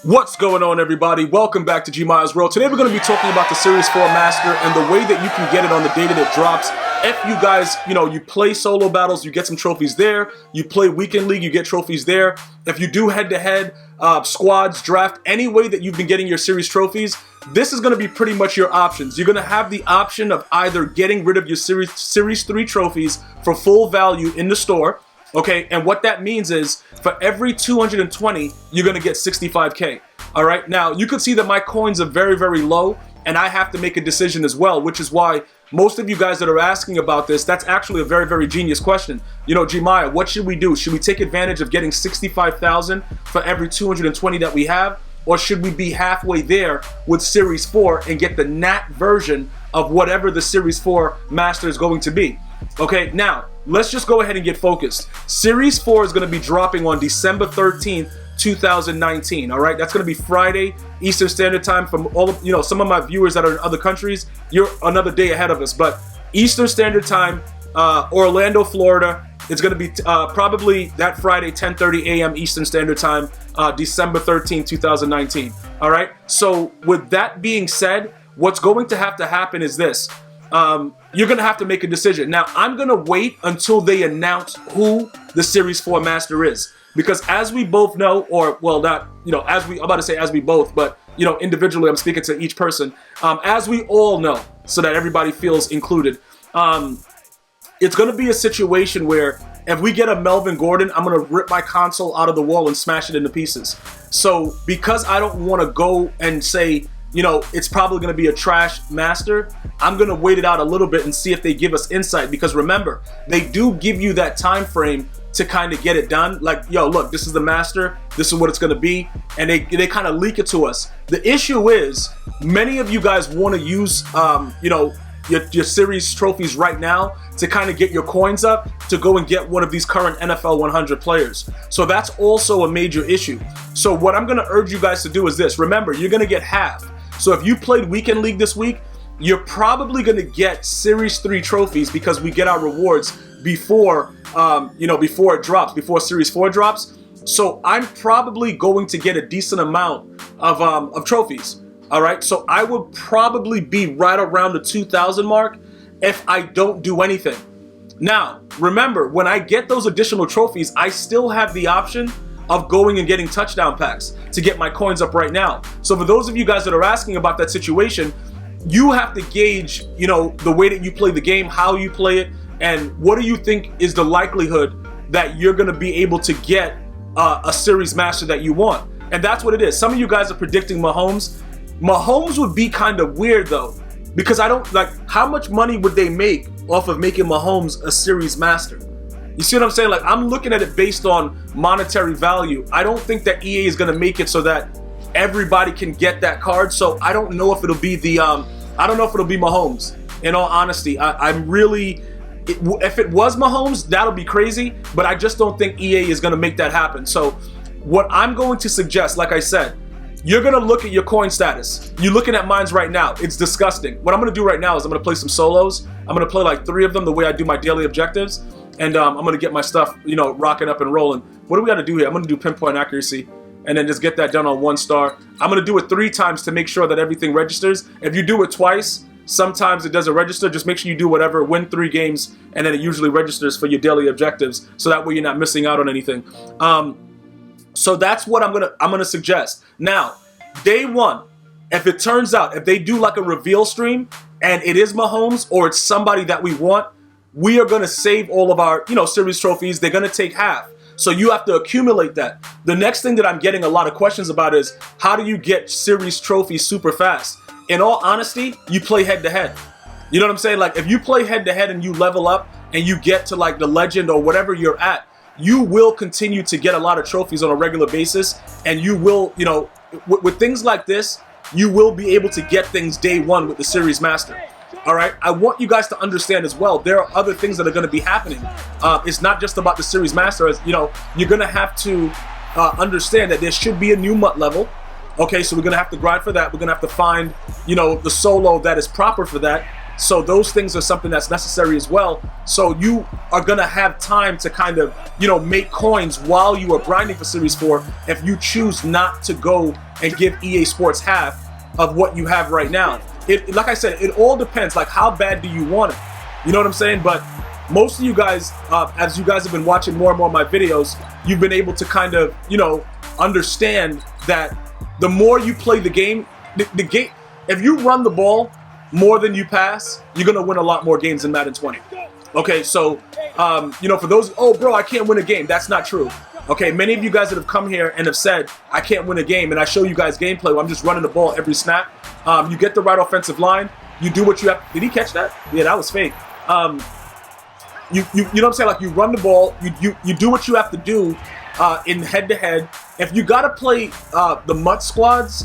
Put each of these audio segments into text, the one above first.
What's going on, everybody? Welcome back to GmiasWorld. Today we're going to be talking about the Series 4 Master and the way that you can get it on the day that it drops. If you guys, you play solo battles, you get some trophies there. You play Weekend League, you get trophies there. If you do head-to-head, squads, draft, any way that you've been getting your series trophies, this is going to be pretty much your options. You're going to have the option of either getting rid of your Series 3 trophies for full value in the store. Okay, and what that means is for every 220, you're going to get 65K. All right, now you can see that my coins are very, very low, and I have to make a decision as well, which is why most of you guys that are asking about this, that's actually a very, very genius question. Gmia, what should we do? Should we take advantage of getting 65,000 for every 220 that we have? Or should we be halfway there with Series 4 and get the NAT version of whatever the Series 4 Master is going to be? Okay, now, let's just go ahead and get focused. Series 4 is going to be dropping on December 13th, 2019, all right? That's going to be Friday, Eastern Standard Time. From all of, some of my viewers that are in other countries, you're another day ahead of us. But Eastern Standard Time, Orlando, Florida, it's going to be probably that Friday, 10:30 a.m. Eastern Standard Time, December 13th, 2019, all right? So with that being said, what's going to happen is this. You're going to have to make a decision. Now, I'm going to wait until they announce who the Series 4 Master is. Because as we both know, or, well, not, I'm about to say as we both, but, individually, I'm speaking to each person. As we all know, so that everybody feels included, it's going to be a situation where if we get a Melvin Gordon, I'm going to rip my console out of the wall and smash it into pieces. So because I don't want to go and say, it's probably going to be a trash master, I'm going to wait it out a little bit and see if they give us insight. Because remember, they do give you that time frame to kind of get it done. Like, yo, look, this is the master. This is what it's going to be. And they kind of leak it to us. The issue is many of you guys want to use, your series trophies right now to kind of get your coins up to go and get one of these current NFL 100 players. So that's also a major issue. So what I'm going to urge you guys to do is this. Remember, you're going to get half. So if you played Weekend League this week, you're probably going to get Series 3 trophies because we get our rewards before, before it drops, before Series 4 drops. So I'm probably going to get a decent amount of trophies. All right, so I would probably be right around the 2,000 mark if I don't do anything. Now, remember, when I get those additional trophies, I still have the option of going and getting touchdown packs to get my coins up right now. So for those of you guys that are asking about that situation, you have to gauge, the way that you play the game, how you play it, and what do you think is the likelihood that you're going to be able to get a series master that you want. And that's what it is. Some of you guys are predicting Mahomes. Mahomes would be kind of weird though, because I don't like, how much money would they make off of making Mahomes a series master? You see what I'm saying? Like, I'm looking at it based on monetary value. I don't think that EA is going to make it so that everybody can get that card. So I don't know if it'll be the, I don't know if it'll be Mahomes. In all honesty, I'm really, if it was Mahomes, that'll be crazy. But I just don't think EA is going to make that happen. So what I'm going to suggest, like I said, you're going to look at your coin status. You're looking at mines right now. It's disgusting. What I'm going to do right now is I'm going to play some solos. I'm going to play like 3 of them the way I do my daily objectives. And I'm going to get my stuff, rocking up and rolling. What do we got to do here? I'm going to do pinpoint accuracy and then just get that done on 1 star. I'm going to do it 3 times to make sure that everything registers. If you do it twice, sometimes it doesn't register. Just make sure you do whatever, win 3 games, and then it usually registers for your daily objectives. So that way you're not missing out on anything. So that's what I'm gonna suggest. Now, day 1, if it turns out, if they do like a reveal stream and it is Mahomes or it's somebody that we want, we are gonna save all of our, series trophies. They're gonna take half. So you have to accumulate that. The next thing that I'm getting a lot of questions about is how do you get series trophies super fast? In all honesty, you play head to head. You know what I'm saying? Like if you play head to head and you level up and you get to like the legend or whatever you're at, you will continue to get a lot of trophies on a regular basis, and you will, with things like this, you will be able to get things day 1 with the Series Master. All right, I want you guys to understand as well, there are other things that are going to be happening. It's not just about the Series Master. As you're going to have to understand that there should be a new MUT level. Okay, so we're going to have to grind for that. We're going to have to find, the solo that is proper for that. So those things are something that's necessary as well. So you are gonna have time to kind of, you know, make coins while you are grinding for Series 4 if you choose not to go and give EA Sports half of what you have right now. Like I said, it all depends. Like, how bad do you want it? You know what I'm saying? But most of you guys, as you guys have been watching more and more of my videos, you've been able to kind of, you know, understand that the more you play the game, the game, if you run the ball more than you pass, you're gonna win a lot more games in Madden 20. Okay, so you know, for those, oh bro, I can't win a game. That's not true. Okay, many of you guys that have come here and have said I can't win a game, and I show you guys gameplay where I'm just running the ball every snap. You get the right offensive line. You do what you have. Did he catch that? Yeah, that was fake. You know what I'm saying? Like, you run the ball. You do what you have to do in head-to-head. If you gotta play the MUT squads,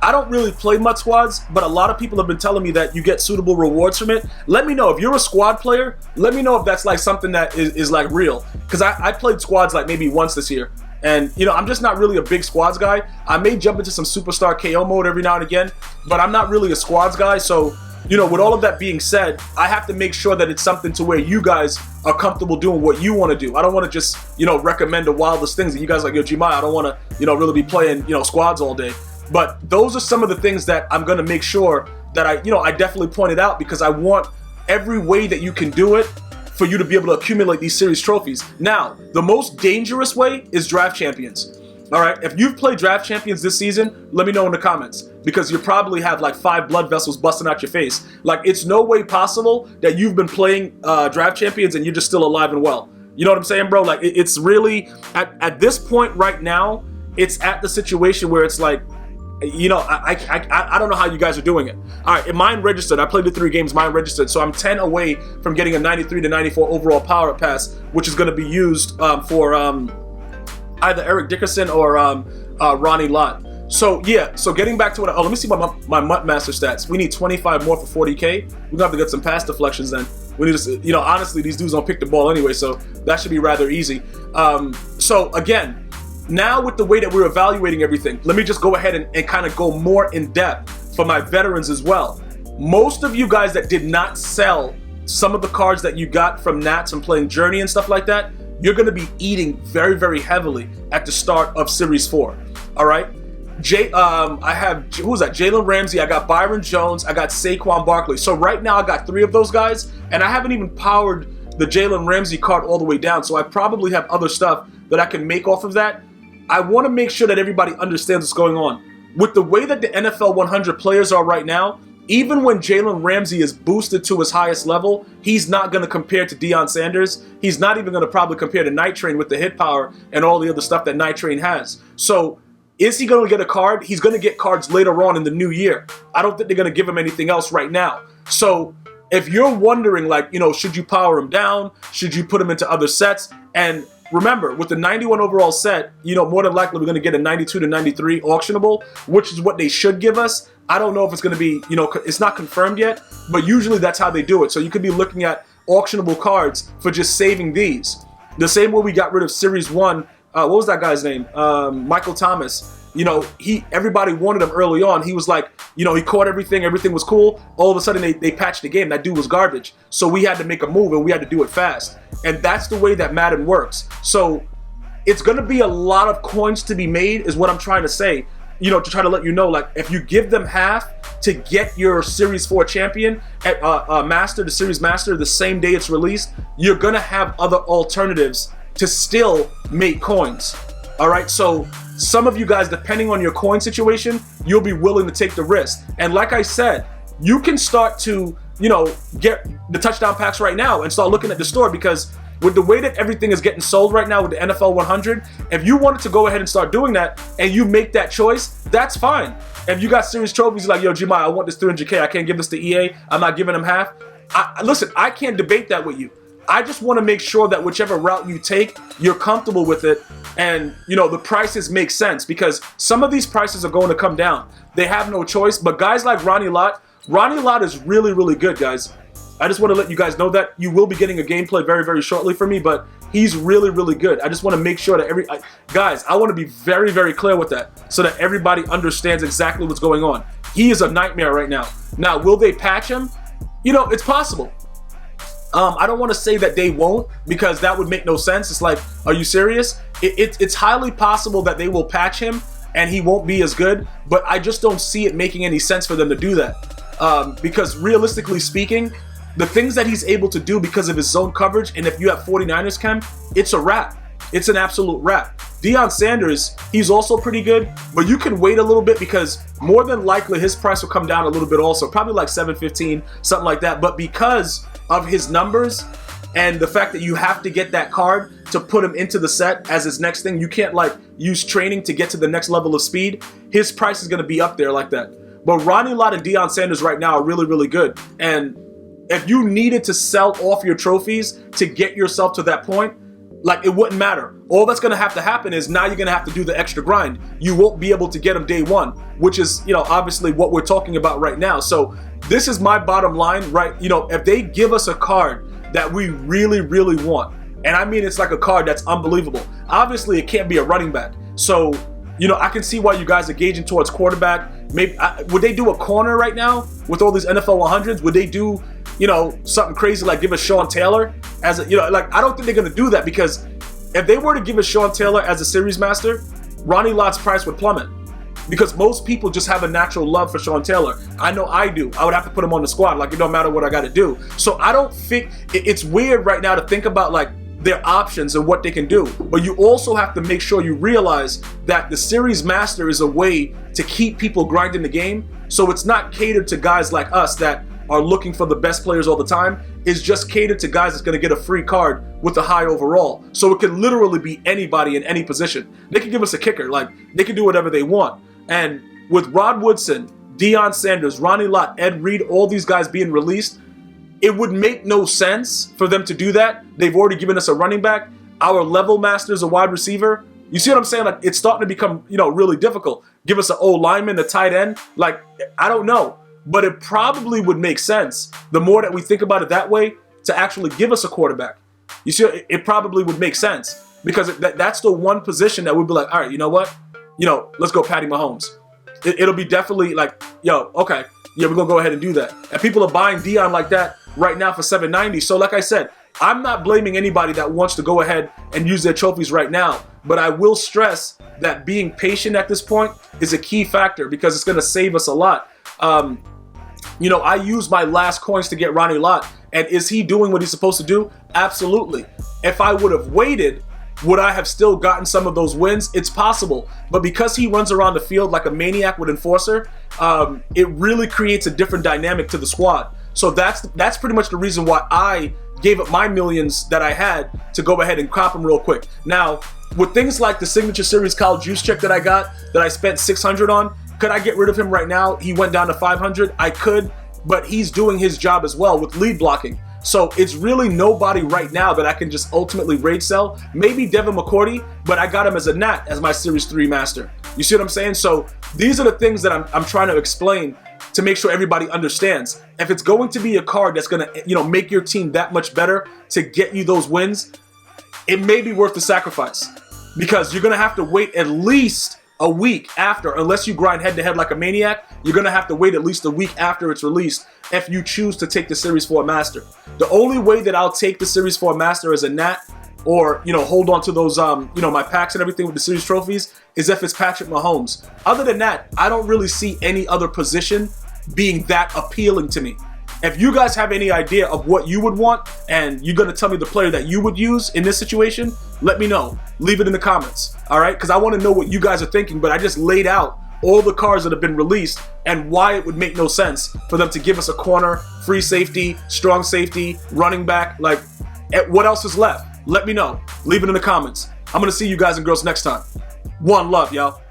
I don't really play MUT squads, but a lot of people have been telling me that you get suitable rewards from it. Let me know if you're a squad player. Let me know if that's like something that is like real, because I played squads like maybe once this year, and you know, I'm just not really a big squads guy. I may jump into some superstar KO mode every now and again, but I'm not really a squads guy. So, you know, with all of that being said, I have to make sure that it's something to where you guys are comfortable doing what you want to do. I don't want to just, you know, recommend the wildest things that you guys are like, yo, Gmia, I don't want to, you know, really be playing, you know, squads all day. But those are some of the things that I'm going to make sure that I definitely pointed out, because I want every way that you can do it for you to be able to accumulate these series trophies. Now, the most dangerous way is draft champions. All right, if you've played draft champions this season, let me know in the comments, because you probably have like 5 blood vessels busting out your face. Like, it's no way possible that you've been playing draft champions and you're just still alive and well. You know what I'm saying, bro? Like, it's really, at this point right now, it's at the situation where it's like, you know, I don't know how you guys are doing it. All right, mine registered. I played the 3 games, mine registered. So I'm 10 away from getting a 93 to 94 overall power pass, which is going to be used for either Eric Dickerson or Ronnie Lott. So yeah, so getting back to what, let me see my MUT Master stats. We need 25 more for 40K. We're gonna have to get some pass deflections then. We need to, you know, honestly, these dudes don't pick the ball anyway, so that should be rather easy. So again, now with the way that we're evaluating everything, let me just go ahead and kind of go more in depth for my veterans as well. Most of you guys that did not sell some of the cards that you got from Nats and playing Journey and stuff like that, you're going to be eating very, very heavily at the start of Series 4. All right? I have, who was that? Jalen Ramsey. I got Byron Jones. I got Saquon Barkley. So right now I got 3 of those guys, and I haven't even powered the Jalen Ramsey card all the way down. So I probably have other stuff that I can make off of that. I want to make sure that everybody understands what's going on. With the way that the NFL 100 players are right now, even when Jalen Ramsey is boosted to his highest level, he's not going to compare to Deion Sanders. He's not even going to probably compare to Night Train with the hit power and all the other stuff that Night Train has. So is he going to get a card? He's going to get cards later on in the new year. I don't think they're going to give him anything else right now. So if you're wondering, like, you know, should you power him down? Should you put him into other sets? And remember, with the 91 overall set, you know, more than likely we're going to get a 92 to 93 auctionable, which is what they should give us. I don't know if it's going to be, you know, it's not confirmed yet, but usually that's how they do it. So you could be looking at auctionable cards for just saving these. The same way we got rid of Series 1, what was that guy's name? Michael Thomas. You know, everybody wanted him early on. He was like, you know, he caught everything was cool. All of a sudden they patched the game. That dude was garbage. So we had to make a move, and we had to do it fast. And that's the way that Madden works. So it's going to be a lot of coins to be made, is what I'm trying to say. You know, to try to let you know, like, if you give them half to get your Series 4 champion at Master, the Series Master, the same day it's released, you're going to have other alternatives to still make coins. All right, so some of you guys, depending on your coin situation, you'll be willing to take the risk. And like I said, you can start to, you know, get the touchdown packs right now and start looking at the store, because with the way that everything is getting sold right now with the NFL 100, if you wanted to go ahead and start doing that and you make that choice, that's fine. If you got series trophies, like, yo, Gmia, I want this 300K, I can't give this to EA, I'm not giving them half. Listen, I can't debate that with you. I just want to make sure that whichever route you take, you're comfortable with it, and, you know, the prices make sense, because some of these prices are going to come down. They have no choice, but guys like Ronnie Lott is really, really good, guys. I just want to let you guys know that you will be getting a gameplay very, very shortly from me, but he's really, really good. I just want to make sure that guys, I want to be very, very clear with that, so that everybody understands exactly what's going on. He is a nightmare right now. Now, will they patch him? you know, it's possible. I don't want to say that they won't, because that would make no sense. It's like, are you serious? It's highly possible that they will patch him and he won't be as good, but I just don't see it making any sense for them to do that. Because realistically speaking, the things that he's able to do because of his zone coverage, and if you have 49ers chem, it's a wrap. It's an absolute wrap. Deion Sanders, he's also pretty good, but you can wait a little bit because more than likely his price will come down a little bit also, probably like $715, something like that. But because of his numbers and the fact that you have to get that card to put him into the set as his next thing, you can't like use training to get to the next level of speed, his price is going to be up there like that. But Ronnie Lott and Deion Sanders right now are really, really good. And if you needed to sell off your trophies to get yourself to that point, like, it wouldn't matter. All that's going to happen is now you're going to have to do the extra grind. You won't be able to get them day one, which is, you know, obviously what we're talking about right now. So this is my bottom line, right? You know, if they give us a card that we really, really want, and I mean it's like a card that's unbelievable, obviously it can't be a running back. So, you know, I can see why you guys are gauging towards quarterback. Maybe would they do a corner right now with all these NFL 100s? Would they do, you know, something crazy like give us Sean Taylor as a, you know, like, I don't think they're going to do that, because if they were to give us Sean Taylor as a series master, Ronnie Lott's price would plummet, because most people just have a natural love for Sean Taylor. I know I do. I would have to put him on the squad. Like, it don't matter what I got to do. So I don't think it's weird right now to think about like their options and what they can do. But you also have to make sure you realize that the series master is a way to keep people grinding the game. So it's not catered to guys like us that are looking for the best players all the time. Is just catered to guys that's going to get a free card with a high overall. So it can literally be anybody in any position. They can give us a kicker. Like, they can do whatever they want. And with Rod Woodson, Deion Sanders, Ronnie Lott, Ed Reed, all these guys being released, it would make no sense for them to do that. They've already given us a running back. Our level master's a wide receiver. You see what I'm saying? Like, it's starting to become, you know, really difficult. Give us an old lineman, a tight end. Like, I don't know. But it probably would make sense, the more that we think about it that way, to actually give us a quarterback. You see, it probably would make sense, because that's the one position that would be like, all right, you know what? You know, let's go Patty Mahomes. It'll be definitely like, yo, okay, yeah, we're going to go ahead and do that. And people are buying Deion like that right now for $790. So like I said, I'm not blaming anybody that wants to go ahead and use their trophies right now. But I will stress that being patient at this point is a key factor, because it's going to save us a lot. You know, I used my last coins to get Ronnie Lott, and is he doing what he's supposed to do? Absolutely. If I would have waited, would I have still gotten some of those wins? It's possible. But because he runs around the field like a maniac with Enforcer, it really creates a different dynamic to the squad. So that's pretty much the reason why I gave up my millions that I had to go ahead and cop him real quick. Now, with things like the Signature Series Kyle Juszczyk that I got, that I spent $600 on, could I get rid of him right now? He went down to $500. I could, but he's doing his job as well with lead blocking. So it's really nobody right now that I can just ultimately raid sell. Maybe Devin McCourty, but I got him as a Nat as my Series 3 master. You see what I'm saying? So these are the things that I'm trying to explain to make sure everybody understands. If it's going to be a card that's going to, you know, make your team that much better to get you those wins, it may be worth the sacrifice, because you're going to have to wait at least a week after, unless you grind head-to-head like a maniac. You're going to have to wait at least a week after it's released if you choose to take the Series 4 Master. The only way that I'll take the Series 4 Master as a Nat, or, you know, hold on to those, you know, my packs and everything with the Series trophies, is if it's Patrick Mahomes. Other than that, I don't really see any other position being that appealing to me. If you guys have any idea of what you would want, and you're going to tell me the player that you would use in this situation, let me know. Leave it in the comments, all right? Because I want to know what you guys are thinking, but I just laid out all the cards that have been released and why it would make no sense for them to give us a corner, free safety, strong safety, running back. Like, what else is left? Let me know. Leave it in the comments. I'm going to see you guys and girls next time. One love, y'all.